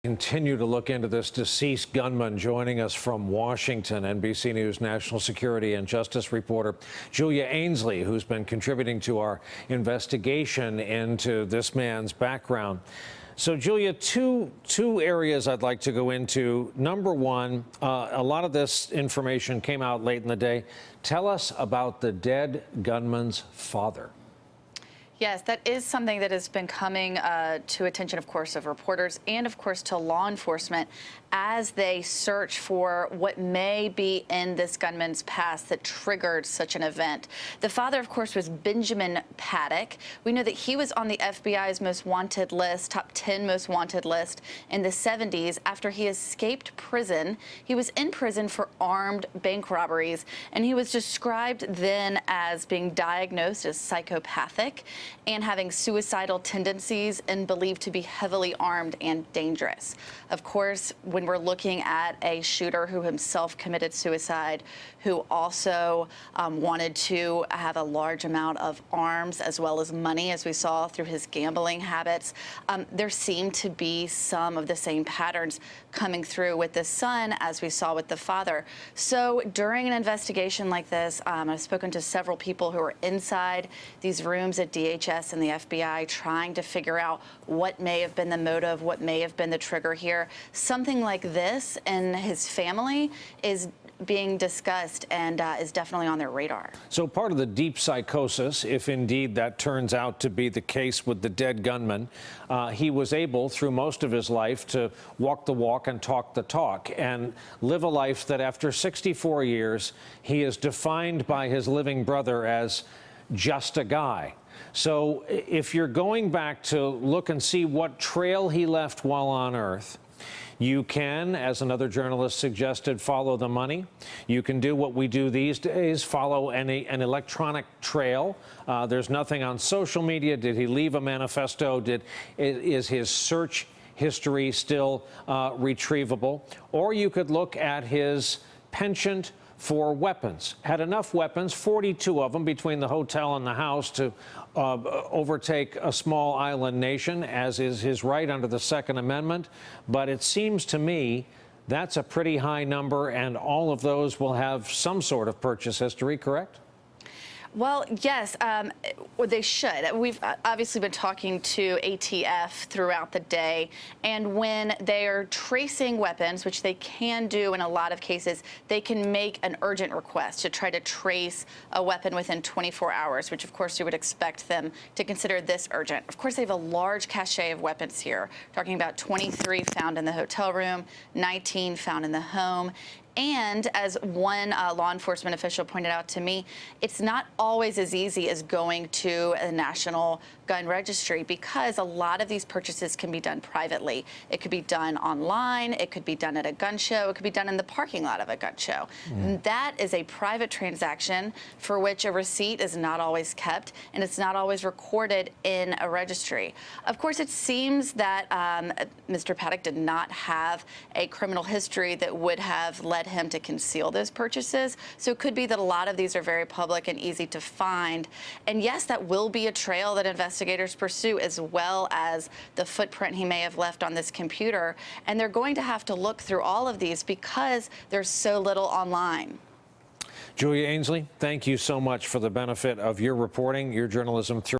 Continue to look into this deceased gunman. Joining us from Washington, NBC News national security and justice reporter Julia Ainsley, who's been contributing to our investigation into this man's background. So, Julia, two areas I'd like to go into. Number one, a lot of this information came out late in the day. Tell us about the dead gunman's father. Yes, that is something that has been coming to attention, of course, of reporters and, of course, to law enforcement as they search for what may be in this gunman's past that triggered such an event. The father, of course, was Benjamin Paddock. We know that he was on the FBI's most wanted list, top 10 most wanted list in the 70s after he escaped prison. He was in prison for armed bank robberies, and he was described then as being diagnosed as psychopathic and having suicidal tendencies and believed to be heavily armed and dangerous. Of course, when we're looking at a shooter who himself committed suicide, who also wanted to have a large amount of arms as well as money, as we saw through his gambling habits, there seemed to be some of the same patterns coming through with the son as we saw with the father. So during an investigation like this, I've spoken to several people who are inside these rooms at DHS and the FBI trying to figure out what may have been the motive, what may have been the trigger here. Something like this and his family is being discussed and is definitely on their radar. So part of the deep psychosis, if indeed that turns out to be the case with the dead gunman, he was able through most of his life to walk the walk and talk the talk and live a life that after 64 years, he is defined by his living brother as just a guy. So if you're going back to look and see what trail he left while on Earth, you can, as another journalist suggested, follow the money. You can do what we do these days, follow an electronic trail. There's nothing on social media. Did he leave a manifesto? Is his search history still retrievable? Or you could look at his penchant for weapons. Had enough weapons, 42 of them between the hotel and the house, to overtake a small island nation, as is his right under the Second Amendment. But it seems to me that's a pretty high number, and all of those will have some sort of purchase history, correct? Well, yes, they should. We've obviously been talking to ATF throughout the day, and when they are tracing weapons, which they can do in a lot of cases, they can make an urgent request to try to trace a weapon within 24 hours, which of course you would expect them to consider this urgent. Of course, they have a large cache of weapons here, talking about 23 found in the hotel room, 19 found in the home. And as one law enforcement official pointed out to me, it's not always as easy as going to a national gun registry, because a lot of these purchases can be done privately. It could be done online. It could be done at a gun show. It could be done in the parking lot of a gun show. And that is a private transaction for which a receipt is not always kept, and it's not always recorded in a registry. Of course, it seems that Mr. Paddock did not have a criminal history that would have led him to conceal those purchases. So it could be that a lot of these are very public and easy to find. And yes, that will be a trail that investigators pursue, as well as the footprint he may have left on this computer. And they're going to have to look through all of these because there's so little online. Julia Ainsley, thank you so much for the benefit of your reporting, your journalism through